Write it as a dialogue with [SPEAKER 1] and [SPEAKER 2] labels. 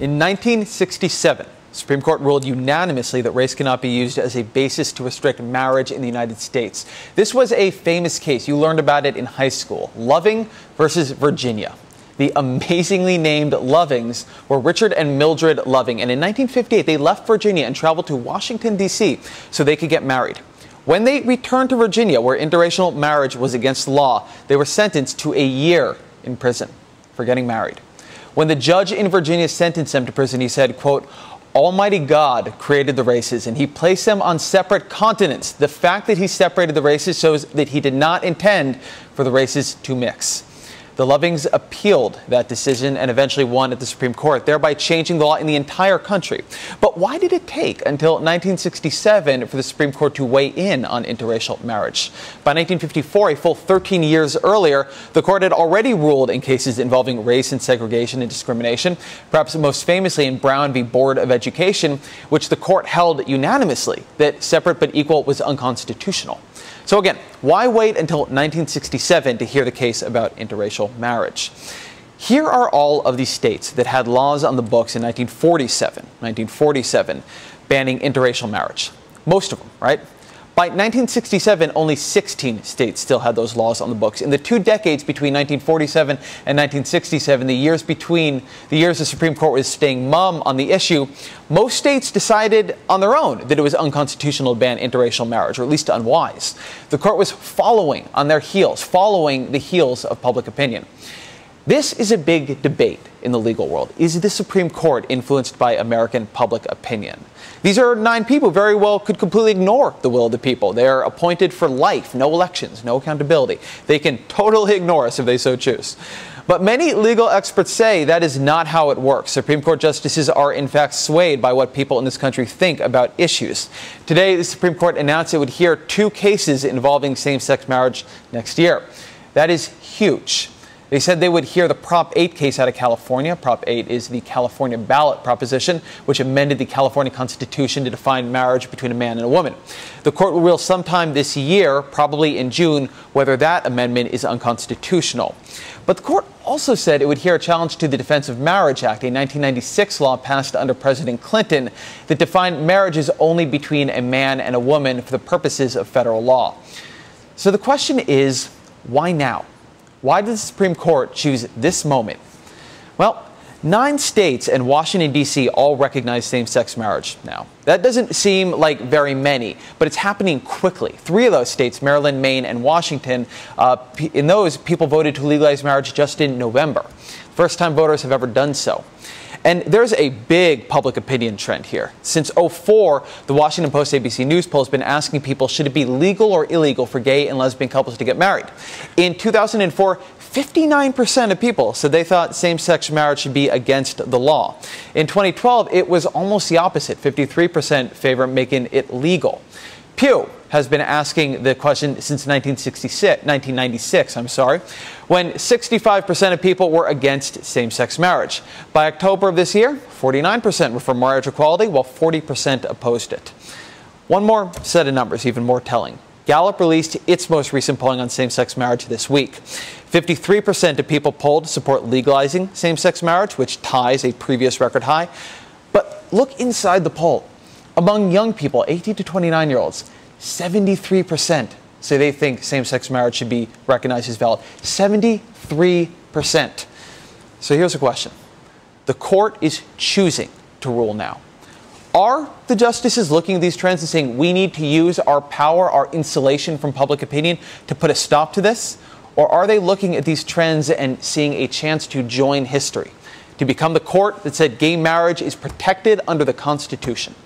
[SPEAKER 1] In 1967, the Supreme Court ruled unanimously that race cannot be used as a basis to restrict marriage in the United States. This was a famous case. You learned about it in high school. Loving versus Virginia. The amazingly named Lovings were Richard and Mildred Loving, and in 1958 they left Virginia and traveled to Washington, D.C. so they could get married. When they returned to Virginia, where interracial marriage was against the law, they were sentenced to a year in prison for getting married. When the judge in Virginia sentenced them to prison, he said, quote, "Almighty God created the races, and he placed them on separate continents. The fact that he separated the races shows that he did not intend for the races to mix." The Lovings appealed that decision and eventually won at the Supreme Court, thereby changing the law in the entire country. But why did it take until 1967 for the Supreme Court to weigh in on interracial marriage? By 1954, a full 13 years earlier, the court had already ruled in cases involving race and segregation and discrimination, perhaps most famously in Brown v. Board of Education, which the court held unanimously that separate but equal was unconstitutional. So again, why wait until 1967 to hear the case about interracial marriage? Here are all of the states that had laws on the books in 1947, banning interracial marriage. Most of them, right? By 1967, only 16 states still had those laws on the books. In the 2 decades between 1947 and 1967, the years the Supreme Court was staying mum on the issue, most states decided on their own that it was unconstitutional to ban interracial marriage, or at least unwise. The court was following the heels of public opinion. This is a big debate in the legal world. Is the Supreme Court influenced by American public opinion? These are 9 people who very well could completely ignore the will of the people. They are appointed for life, no elections, no accountability. They can totally ignore us if they so choose. But many legal experts say that is not how it works. Supreme Court justices are in fact swayed by what people in this country think about issues. Today, the Supreme Court announced it would hear 2 cases involving same-sex marriage next year. That is huge. They said they would hear the Prop 8 case out of California. Prop 8 is the California ballot proposition, which amended the California Constitution to define marriage between a man and a woman. The court will rule sometime this year, probably in June, whether that amendment is unconstitutional. But the court also said it would hear a challenge to the Defense of Marriage Act, a 1996 law passed under President Clinton that defined marriages only between a man and a woman for the purposes of federal law. So the question is, why now? Why did the Supreme Court choose this moment? Well, 9 states and Washington, D.C. all recognize same-sex marriage now. That doesn't seem like very many, but it's happening quickly. 3 of those states, Maryland, Maine, and Washington, in those, people voted to legalize marriage just in November. First-time voters have ever done so. And there's a big public opinion trend here. Since 2004, the Washington Post ABC News poll has been asking people, should it be legal or illegal for gay and lesbian couples to get married? In 2004, 59% of people said they thought same-sex marriage should be against the law. In 2012, it was almost the opposite. 53% favor making it legal. Pew has been asking the question since 1996, when 65% of people were against same-sex marriage. By October of this year, 49% were for marriage equality, while 40% opposed it. One more set of numbers, even more telling. Gallup released its most recent polling on same-sex marriage this week. 53% of people polled support legalizing same-sex marriage, which ties a previous record high. But look inside the poll. Among young people, 18 to 29-year-olds, 73% say they think same-sex marriage should be recognized as valid. 73%. So here's a question. The court is choosing to rule now. Are the justices looking at these trends and saying we need to use our power, our insulation from public opinion to put a stop to this? Or are they looking at these trends and seeing a chance to join history, to become the court that said gay marriage is protected under the Constitution?